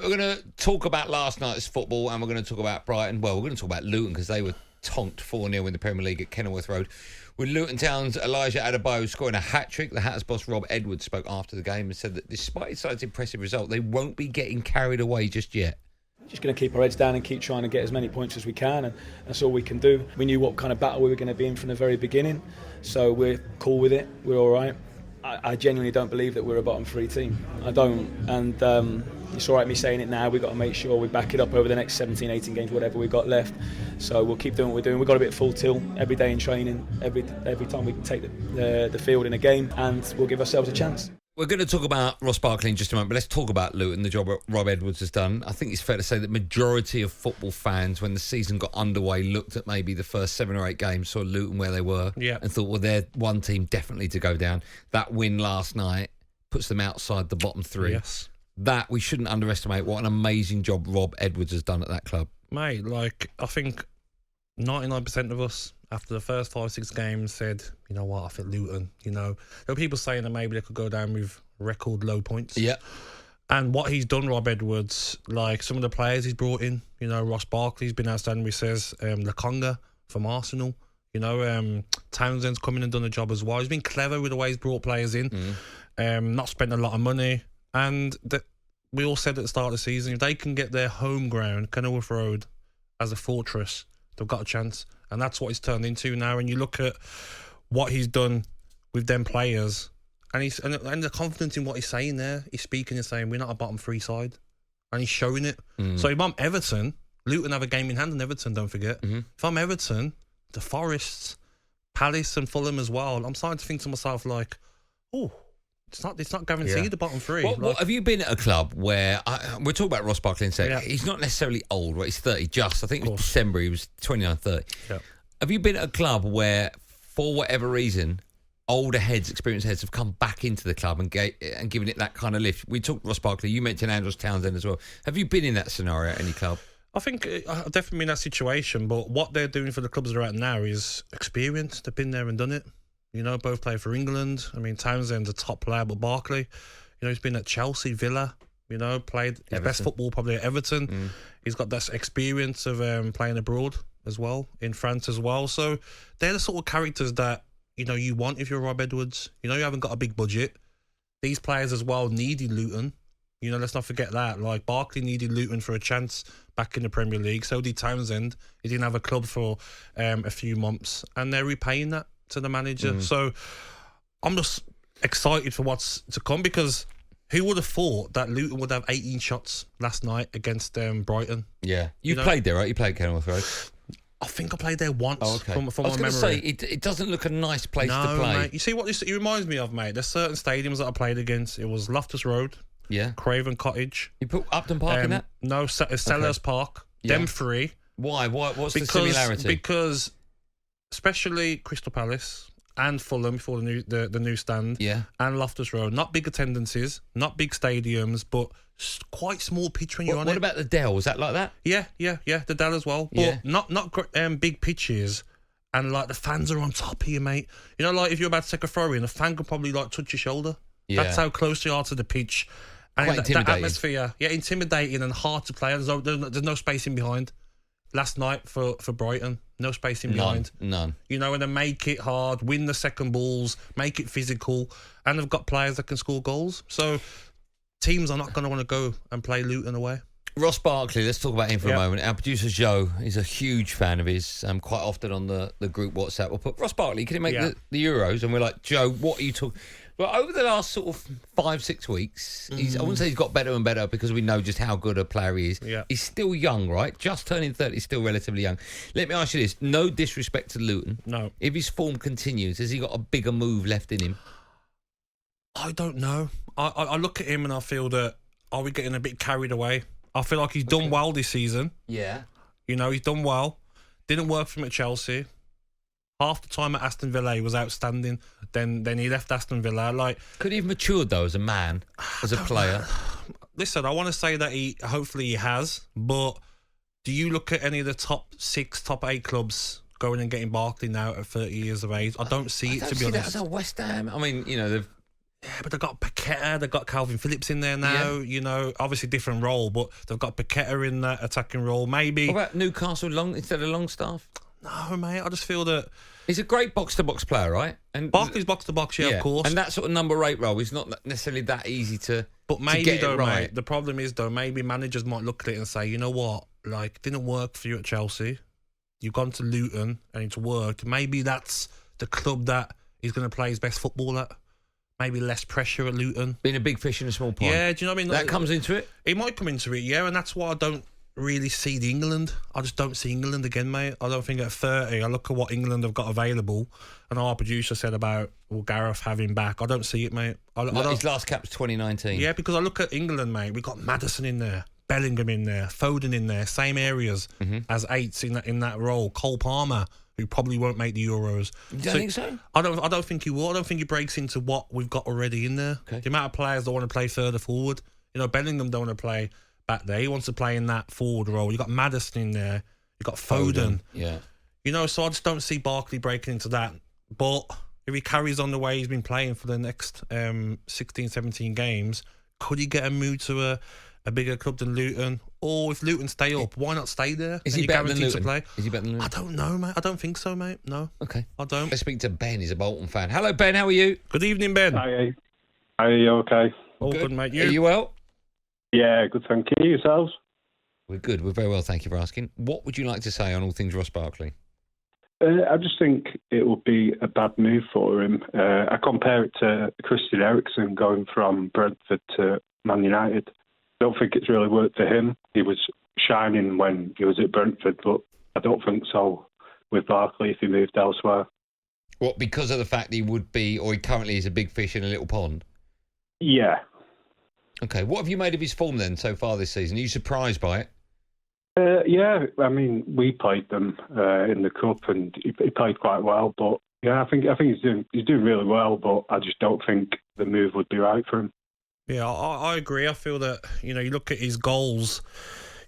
We're going to talk about last night's football, and we're going to talk about Brighton. Well, we're going to talk about Luton because they were tonked 4-0 in the Premier League at Kenilworth Road. With Luton Town's Elijah Adebayo scoring a hat-trick, the Hatters boss Rob Edwards spoke after the game and said that despite his side's impressive result, they won't be getting carried away just yet. Just going to keep our heads down and keep trying to get as many points as we can, and that's all we can do. We knew what kind of battle we were going to be in from the very beginning, so we're cool with it. We're all right. I genuinely don't believe that we're a bottom three team. I don't, and it's all right me saying it now. We've got to make sure we back it up over the next 17, 18 games, whatever we've got left. So we'll keep doing what we're doing. We've got a bit full tilt every day in training, every time we take the field in a game, and we'll give ourselves a chance. We're going to talk about Ross Barkley in just a moment, but let's talk about Luton, the job Rob Edwards has done. I think it's fair to say that majority of football fans, when the season got underway, looked at maybe the first 7 or 8 games, saw Luton where they were, and thought, well, they're one team definitely to go down. That win last night puts them outside the bottom 3. Yes. That, we shouldn't underestimate what an amazing job Rob Edwards has done at that club. Mate, I think 99% of us, after the first 5-6 games, said, you know what, I think Luton, there were people saying that maybe they could go down with record low points. Yeah. And what he's done, Rob Edwards, like some of the players he's brought in, Ross Barkley's been outstanding, he says, Lakonga from Arsenal, Townsend's come in and done a job as well. He's been clever with the way he's brought players in, not spent a lot of money. And we all said at the start of the season, if they can get their home ground, Kenilworth Road, as a fortress, they've got a chance. And that's what it's turned into now. And you look at what he's done with them players, and the confidence in what he's saying there. He's speaking and saying, we're not a bottom 3 side. And he's showing it. So if I'm Everton, Luton have a game in hand in Everton, don't forget. If I'm Everton, the Forests, Palace and Fulham as well, I'm starting to think to myself like, oh, it's not guaranteed the bottom 3. What have you been at a club where we'll talk about Ross Barkley in a second. He's not necessarily old, right? He's 30 just. I think it was December he was 29, 30. Yeah. Have you been at a club where, for whatever reason, older heads, experienced heads have come back into the club and given it that kind of lift? We talked Ross Barkley. You mentioned Andros Townsend as well. Have you been in that scenario at any club? I think I've definitely been in that situation, but what they're doing for the clubs they're at now is experience. They've been there and done it. Both play for England. I mean, Townsend's a top player, but Barkley, he's been at Chelsea, Villa, played his best football probably at Everton. He's got that experience of playing abroad as well, in France as well. So they're the sort of characters that, you want if you're Rob Edwards. You haven't got a big budget. These players as well needed Luton. Let's not forget that. Like, Barkley needed Luton for a chance back in the Premier League. So did Townsend. He didn't have a club for a few months, and they're repaying that to the manager. So I'm just excited for what's to come, because who would have thought that Luton would have 18 shots last night against Brighton? Yeah. You played there, right? You played Kenilworth Road? I think I played there once from I was my memory. Say, it doesn't look a nice place to play. Mate. You see what it reminds me of, mate? There's certain stadiums that I played against. It was Loftus Road, Craven Cottage. You put Upton Park in that? No, Sellers Park. Them 3. Why? What's the similarity? Because especially Crystal Palace and Fulham before the new stand, and Loftus Road, not big attendances, not big stadiums, but quite small pitch when you're on it. What about the Dell? Was that like that? Yeah, the Dell as well, but not big pitches, and like the fans are on top of you, mate. Like if you're about to take a throw in, the fan can probably like touch your shoulder. That's how close you are to the pitch, and that atmosphere, intimidating and hard to play. There's no space in behind. Last night for Brighton, no space in behind. None. And then make it hard, win the second balls, make it physical, and they've got players that can score goals. So teams are not going to want to go and play Luton away. Ross Barkley, let's talk about him for a moment. Our producer Joe is a huge fan of his, quite often on the group WhatsApp. We'll put, Ross Barkley, can he make the Euros? And we're like, Joe, what are you talking... Well, over the last sort of 5-6 weeks, I wouldn't say he's got better and better because we know just how good a player he is. Yeah. He's still young, right? Just turning 30, he's still relatively young. Let me ask you this. No disrespect to Luton. No. If his form continues, has he got a bigger move left in him? I don't know. I look at him and I feel that, are we getting a bit carried away? I feel like he's done well this season. Yeah. He's done well. Didn't work for him at Chelsea. Half the time at Aston Villa, he was outstanding. Then he left Aston Villa. Could he have matured though as a man, as a player? Listen, I want to say that hopefully he has. But do you look at any of the top 6, top 8 clubs going and getting Barkley now at 30 years of age? I don't see it, to be honest. That's a West Ham. I mean, they've Yeah, but they've got Paqueta, they've got Calvin Phillips in there now. You know, obviously different role, but they've got Paqueta in that attacking role. Maybe. What about Newcastle Long instead of Longstaff? No, mate. I just feel that he's a great box-to-box player, right? And Barkley's box-to-box, yeah, of course. And that sort of number 8 role is not necessarily that easy to. But maybe to get though, it right. mate. The problem is though, maybe managers might look at it and say, you know what, like didn't work for you at Chelsea. You've gone to Luton and it's worked. Maybe that's the club that he's going to play his best football at. Maybe less pressure at Luton. Being a big fish in a small pond. Yeah, do you know what I mean? That comes into it? It might come into it, yeah, and that's why I don't really see the England. I just don't see England again, mate. I don't think at 30, I look at what England have got available, and our producer said about Gareth having back. I don't see it, mate. His last cap was 2019. Yeah, because I look at England, mate. We've got Maddison in there, Bellingham in there, Foden in there, same areas as 8s in that role. Cole Palmer, who probably won't make the Euros. You don't think so? I don't think he will. I don't think he breaks into what we've got already in there. Okay. The amount of players that want to play further forward. You know, Bellingham don't want to play back there. He wants to play in that forward role. You've got Maddison in there. You've got Foden. Yeah. You know, so I just don't see Barkley breaking into that. But if he carries on the way he's been playing for the next 16, 17 games, could he get a move to a bigger club than Luton? Or if Luton stay up, why not stay there? Is he better than Luton? To play? Is he better than Luton? I don't know, mate. I don't think so, mate. No. Okay. I don't. Let's speak to Ben. He's a Bolton fan. Hello, Ben. How are you? Good evening, Ben. Hi. Are you okay? All good, mate. Are you well? Yeah, good, thank you. Yourselves? We're good. We're very well, thank you for asking. What would you like to say on all things Ross Barkley? I just think it would be a bad move for him. I compare it to Christian Eriksen going from Brentford to Man United. I don't think it's really worked for him. He was shining when he was at Brentford, but I don't think so with Barkley if he moved elsewhere. What, because of the fact he would be, or he currently is a big fish in a little pond? Yeah. Okay, what have you made of his form then so far this season? Are you surprised by it? Yeah, I mean, we played them in the cup, and he played quite well. But yeah, I think he's doing really well. But I just don't think the move would be right for him. Yeah, I agree. I feel that, you know, you look at his goals,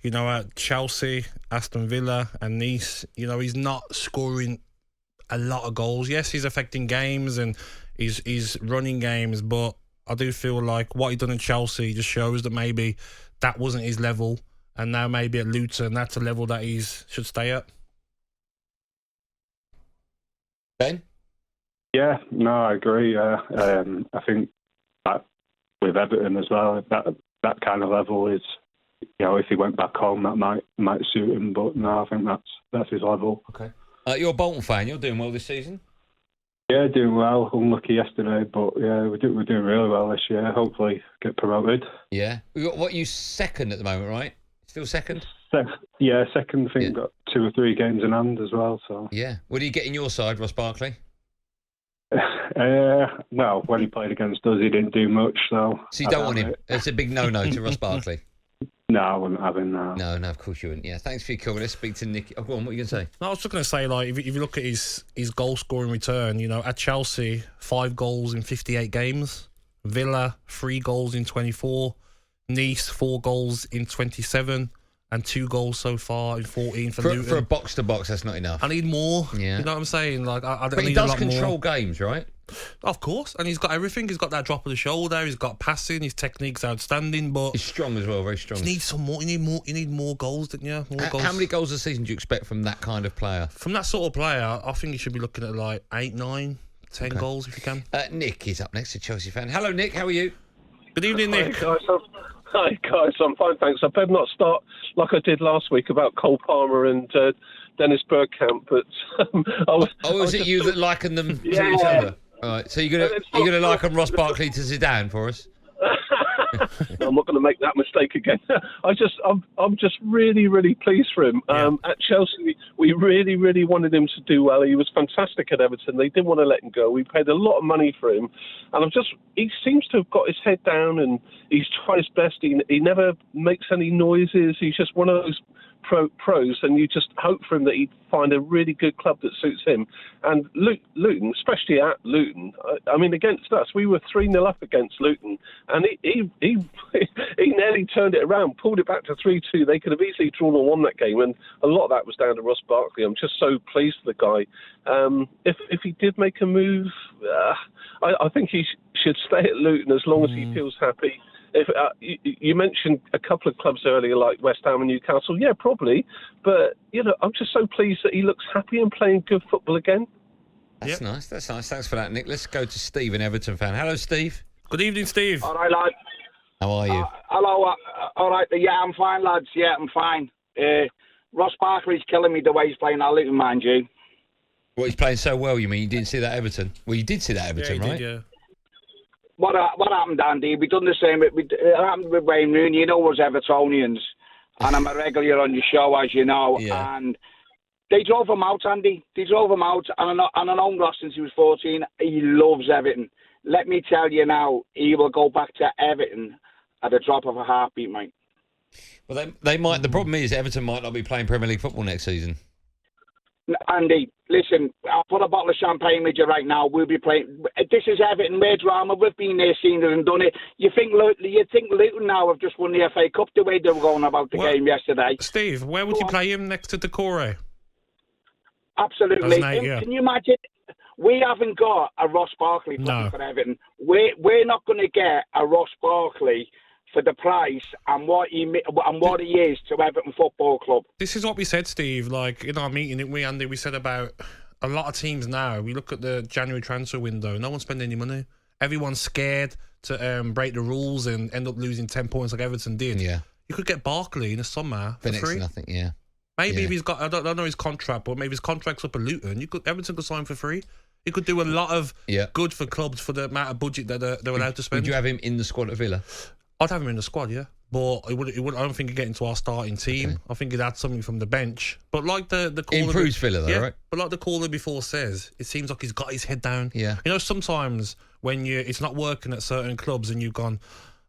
you know, at Chelsea, Aston Villa and Nice, you know, he's not scoring a lot of goals. Yes, he's affecting games and he's running games, but I do feel like what he done in Chelsea just shows that maybe that wasn't his level, and now maybe at Luton, that's a level that he should stay at. Ben? Yeah, no, I agree. I think that with Everton as well, that kind of level is, you know, if he went back home, that might suit him. But no, I think that's his level. Okay. You're a Bolton fan. You're doing well this season. Yeah, doing well. Unlucky yesterday, but yeah, we're doing really well this year. Hopefully, get promoted. Yeah. You second at the moment, right? Still second? Yeah, second. I think got 2 or 3 games in hand as well. So yeah. What do you get in your side, Ross Barkley? Well, when he played against us, he didn't do much. So you don't want him. It's a big no-no to Ross Barkley. No, I wouldn't have him now. No, of course you wouldn't. Yeah, thanks for your call. Let's speak to Nick. Oh, go on, what are you going to say? No, I was just going to say, like, if you look at his goal scoring return, you know, at Chelsea, 5 goals in 58 games. Villa, 3 goals in 24. Nice, 4 goals in 27. And 2 goals so far in 14 for Luton. For a box-to-box, that's not enough. I need more. Yeah. You know what I'm saying? Like, I but need he does a lot control more. games, right? Of course. And he's got everything. He's got that drop of the shoulder. He's got passing. His technique's outstanding. But he's strong as well, very strong. You need some more. You need more goals, don't you? More goals. How many goals a season do you expect from that kind of player? From that sort of player, I think you should be looking at like 8, 9, 10 goals if you can. Nick is up next, a Chelsea fan. Hello, Nick. How are you? Good evening, Nick. Hi guys, I'm fine, thanks. I better not start like I did last week about Cole Palmer and Dennis Bergkamp, but is it you that liken them to each other? All right, so you're gonna liken Ross Barkley to Zidane for us? I'm not going to make that mistake again. I'm just really, really pleased for him. At Chelsea, we really, really wanted him to do well. He was fantastic at Everton. They didn't want to let him go. We paid a lot of money for him, and he seems to have got his head down and he's tried his best. He never makes any noises. He's just one of those pros, and you just hope for him that he'd find a really good club that suits him. And Luton, especially at Luton, I mean, against us, we were 3-0 up against Luton, and he nearly turned it around, pulled it back to 3-2. They could have easily drawn or won that game, and a lot of that was down to Ross Barkley. I'm just so pleased with the guy. If he did make a move, I think he should stay at Luton as long as he feels happy. If you mentioned a couple of clubs earlier, like West Ham and Newcastle, yeah, probably. But I'm just so pleased that he looks happy and playing good football again. That's nice. That's nice. Thanks for that, Nick. Let's go to Steve, an Everton fan. Hello, Steve. Good evening, Steve. All right, lad. How are you? Hello. All right. Yeah, I'm fine, lads. Yeah, I'm fine. Ross Barkley's killing me the way he's playing at Luton, mind you. Well, he's playing so well, you mean? You didn't see that Everton? Well, you did see that Everton, yeah, right? Did, yeah. What happened, Andy? We done the same. It happened with Wayne Rooney. You know us Evertonians, and I'm a regular on your show, as you know. Yeah. And they drove him out, Andy. They drove him out, and I know Ross since he was 14. He loves Everton. Let me tell you now, he will go back to Everton at the drop of a heartbeat, mate. Well, they might. The problem is Everton might not be playing Premier League football next season. Andy, listen, I'll put a bottle of champagne with you right now. We'll be playing. This is Everton, we're drama. We've been there, seen it and done it. You think Luton now have just won the FA Cup the way they were going about the game yesterday? Steve, where would you play him next to Decore? Absolutely. Yeah. Can you imagine? We haven't got a Ross Barkley for Everton. We're not going to get a Ross Barkley for the price and what he is to Everton Football Club. This is what we said, Steve. Like in our meeting, we said about a lot of teams now. We look at the January transfer window. No one's spending any money. Everyone's scared to break the rules and end up losing 10 points like Everton did. Yeah, you could get Barkley in the summer for free. Nothing. Yeah. Maybe if he's got, I don't know his contract, but maybe his contract's up at Luton. Everton could sign for free. He could do a lot of good for clubs for the amount of budget that they're allowed to spend. Would you have him in the squad at Villa? I'd have him in the squad, yeah. But it would. I don't think he'd get into our starting team. Okay. I think he'd add something from the bench. But like the caller, improves Villa though, right? But like the caller before says, it seems like he's got his head down. Yeah. Sometimes when it's not working at certain clubs and you've gone,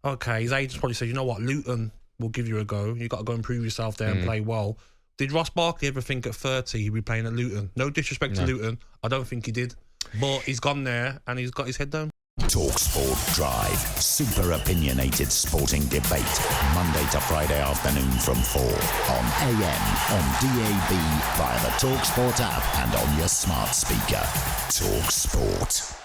okay, his agents probably said, you know what, Luton will give you a go. You got to go and prove yourself there and play well. Did Ross Barkley ever think at 30 he'd be playing at Luton? No disrespect to Luton, I don't think he did. But he's gone there and he's got his head down. talkSPORT Drive. Super opinionated sporting debate. Monday to Friday afternoon from 4 on AM, on DAB, via the talkSPORT app and on your smart speaker. talkSPORT.